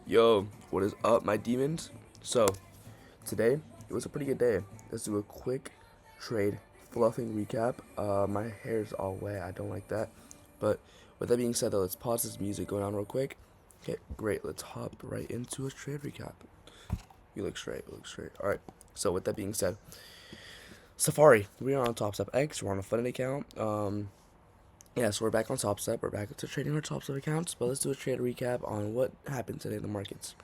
Yo, what is up, my demons? So, today, it was a pretty good day. Let's do a quick trade fluffing recap. My hair's all wet. I don't like that. But with that being said, though, let's pause this music going on real quick. Okay, great. Let's hop right into a trade recap. You look straight. You look straight. All right. So, with that being said, Safari. We are on Top Step X. We're on a funded account. Yeah, so we're back on Top Step. We're back to trading our Top Step accounts. But let's do a trade recap on what happened today in the markets.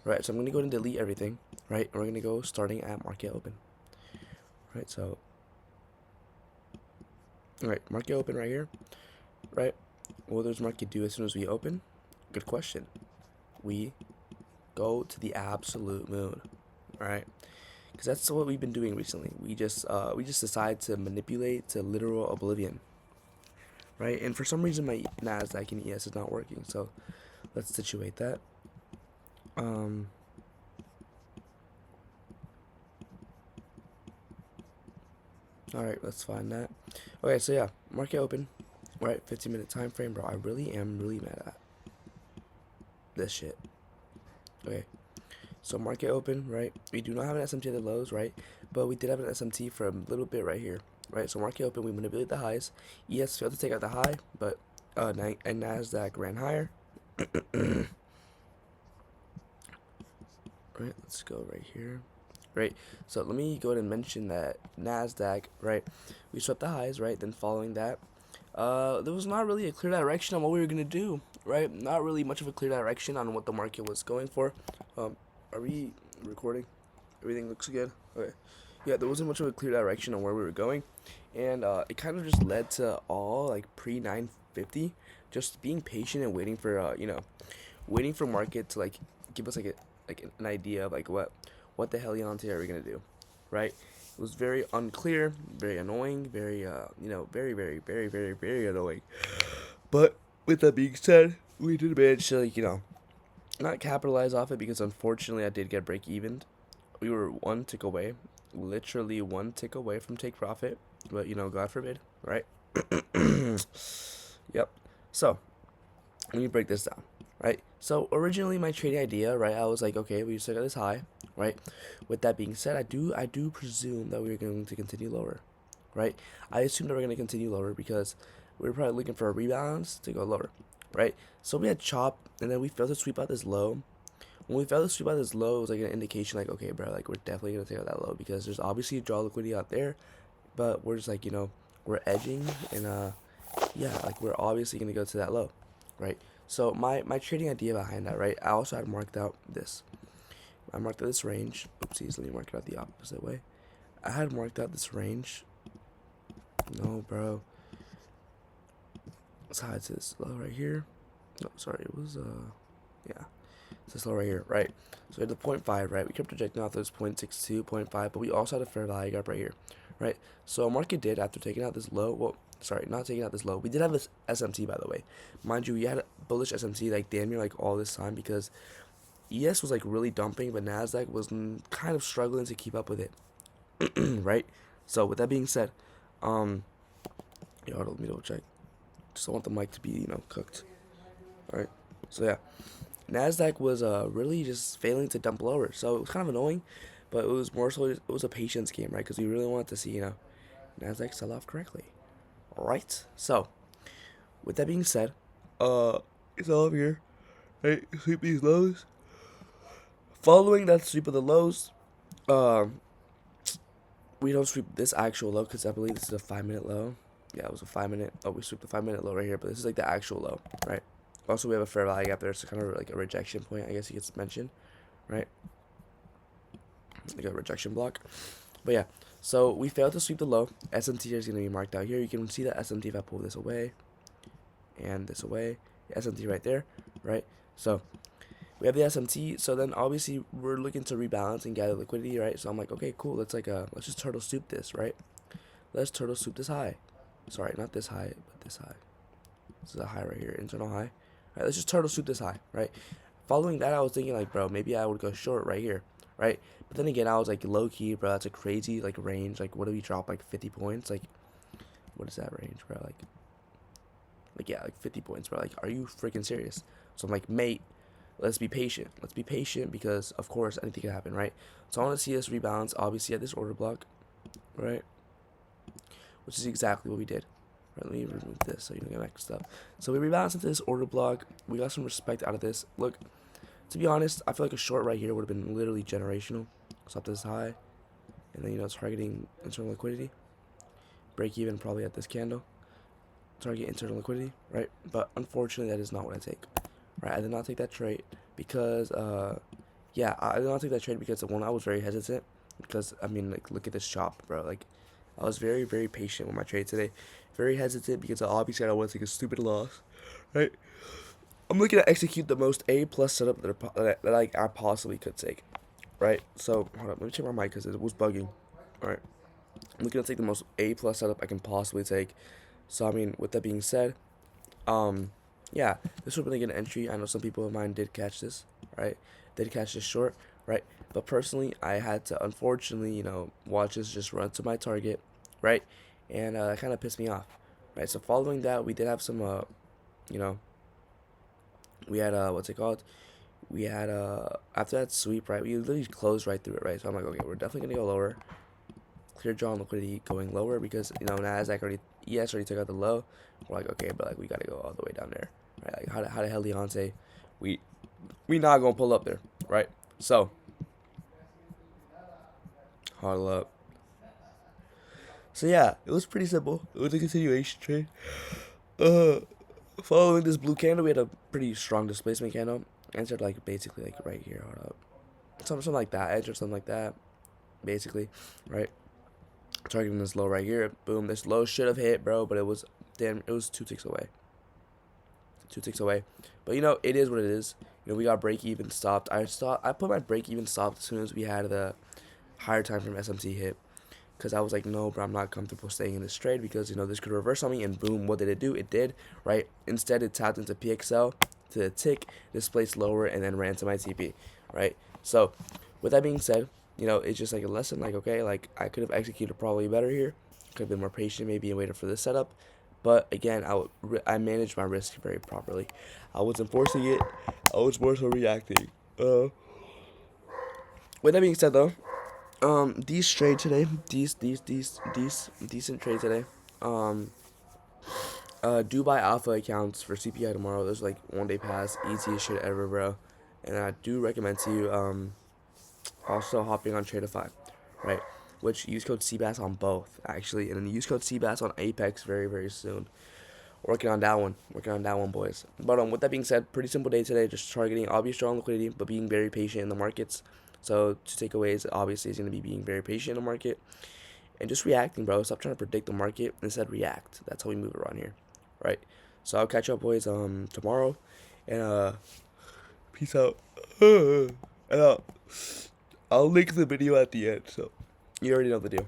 Right, so I'm gonna go and delete everything, right? And we're gonna go starting at market open. Right, so market open right here, right? What does market do as soon as we open? Good question. We go to the absolute moon, right? Because that's what we've been doing recently. We just decide to manipulate to literal oblivion, right? And for some reason my Nasdaq and ES is not working. So let's situate that. All right, let's find that. Okay, so yeah, market open, right? 15-minute time frame, bro. I really am really mad at this shit. Okay, so market open, right? We do not have an SMT at the lows, right? But we did have an SMT for a little bit right here, right? So market open, we manipulate the highs. ES failed to take out the high, but and Nasdaq ran higher. Right, let's go right here. Right, so let me go ahead and mention that Nasdaq, right, we swept the highs, right? Then following that, there was not really a clear direction on what we were gonna do, right? Not really much of a clear direction on what the market was going for. Are we recording? Everything looks good. Okay. Yeah, there wasn't much of a clear direction on where we were going, and it kind of just led to all like pre 950, just being patient and waiting for waiting for market to like give us like an idea of like what the hell Leonte are we gonna do, right? It was very unclear, very annoying, very very annoying. But with that being said, we did manage to not capitalize off it because unfortunately I did get break even. We were one tick away, literally one tick away from take profit, but God forbid, right? Yep. So let me break this down, right? So originally my trading idea, right? I was like, okay, we still got this high, right? With that being said, I do presume that we're going to continue lower, right? I assume that we're going to continue lower because we're probably looking for a rebalance to go lower, right? So we had chop, and then we failed to sweep out this low. When we failed to sweep out this low, it was like an indication, like, okay, bro, like we're definitely gonna take out that low because there's obviously a draw liquidity out there, but we're just like we're edging, and yeah, like we're obviously gonna go to that low, right? So my trading idea behind that, right? I also had marked out this. I marked out this range. Oopsies, let me mark it out the opposite way. I had marked out this range. No, bro. Let's hide this low right here. No, sorry, it was yeah. It's this low right here, right? So we had the 0.5, right? We kept projecting off those 0.62, 0.5, but we also had a fair value gap right here, right? So market did, after taking out this low, well, sorry, not taking out this low. We did have this SMT, by the way. Mind you, we had a bullish SMT like damn near like all this time because ES was like really dumping, but Nasdaq was kind of struggling to keep up with it, right? So with that being said, hold on, let me double check. Just don't want the mic to be cooked. All right. So yeah, Nasdaq was really just failing to dump lower, so it was kind of annoying, but it was more so it was a patience game, right? Because we really wanted to see Nasdaq sell off correctly, right? So with that being said, it's all up here, right? Sweep these lows. Following that sweep of the lows, um, we don't sweep this actual low because I believe this is a 5-minute low. Yeah, it was a 5-minute. Oh, we sweep the 5-minute low right here, but this is like the actual low, right? Also, we have a fair value gap there, so kind of like a rejection point, I guess you could mention, right? Like a rejection block. But yeah, so we failed to sweep the low. SMT is going to be marked out here. You can see the SMT if I pull this away and this away. SMT right there, right? So we have the SMT. So then obviously we're looking to rebalance and gather liquidity, right? So I'm like, okay, cool. Let's just turtle soup this, right? Let's turtle soup this high. Sorry, not this high, but this high. This is a high right here, internal high. All right, let's just turtle soup this high, right? Following that, I was thinking like, bro, maybe I would go short right here, right? But then again, I was like, low key, bro, that's a crazy like range. Like, what do we drop, like 50 points? Like, what is that range, bro? Like yeah, like 50 points, bro. Like, are you freaking serious? So I'm like, mate, let's be patient. Let's be patient because, of course, anything can happen, right? So I want to see us rebalance, obviously, at this order block, right? Which is exactly what we did. Right, let me remove this so you don't get mixed up. So we rebalanced into this order block. We got some respect out of this. Look, to be honest, I feel like a short right here would have been literally generational. Stop this high, and then targeting internal liquidity. Break even probably at this candle. Target internal liquidity, right? But unfortunately, that is not what I take. Right, I did not take that trade because, yeah, I did not take that trade because one, I was very hesitant because I mean, like, look at this chop, bro. Like, I was very, very patient with my trade today. Very hesitant because obviously I don't want to take a stupid loss, right? I'm looking to execute the most A plus setup that like I possibly could take, right? So hold up, let me check my mic because it was bugging. All right, I'm looking to take the most A plus setup I can possibly take. So I mean, with that being said, um, yeah, this would be an entry. I know some people of mine did catch this, right? Did catch this short, right? But personally, I had to unfortunately, watch this just run to my target, right? And that kind of pissed me off, right? So following that, we did have some, you know, we had what's it called? We had after that sweep, right? We literally closed right through it, right? So I'm like, okay, we're definitely gonna go lower. Clear draw on liquidity going lower because Nasdaq already ES already took out the low. We're like, okay, but like we gotta go all the way down there, right? Like how the hell Leonte, we not gonna pull up there, right? So hold up. So yeah, it was pretty simple. It was a continuation trade. Uh, Following this blue candle, we had a pretty strong displacement candle. Entered like basically like right here. Hold up, something like that. Edge or something like that, basically, right? Targeting this low right here. Boom. This low should have hit, bro, but it was damn. It was 2 ticks away. 2 ticks away. But it is what it is. We got break even stopped. I put my break even stopped as soon as we had the higher time from SMT hit. Because I was like, no, bro, I'm not comfortable staying in this trade because, this could reverse on me. And boom, what did it do? It did, right? Instead, it tapped into PXL to the tick, displaced lower, and then ran to my TP, right? So, with that being said, it's just like a lesson. Like, okay, like I could have executed probably better here. Could have been more patient maybe and waited for this setup. But again, I managed my risk very properly. I wasn't forcing it. I was more so reacting. With that being said, though, these trade today, these decent trade today. Um, Dubai Alpha accounts for CPI tomorrow. There's like 1 day pass, easiest shit ever, bro. And I do recommend to you, also hopping on Tradeify, right? Which use code CBAS on both actually, and then use code CBAS on Apex very very soon. Working on that one. Working on that one, boys. But with that being said, pretty simple day today. Just targeting obvious strong liquidity, but being very patient in the markets. So to takeaways, obviously, is going to be being very patient in the market and just reacting, bro. Stop trying to predict the market. Instead, react. That's how we move around here, right? So I'll catch up, boys, tomorrow, and peace out. And I'll link the video at the end. So you already know the deal.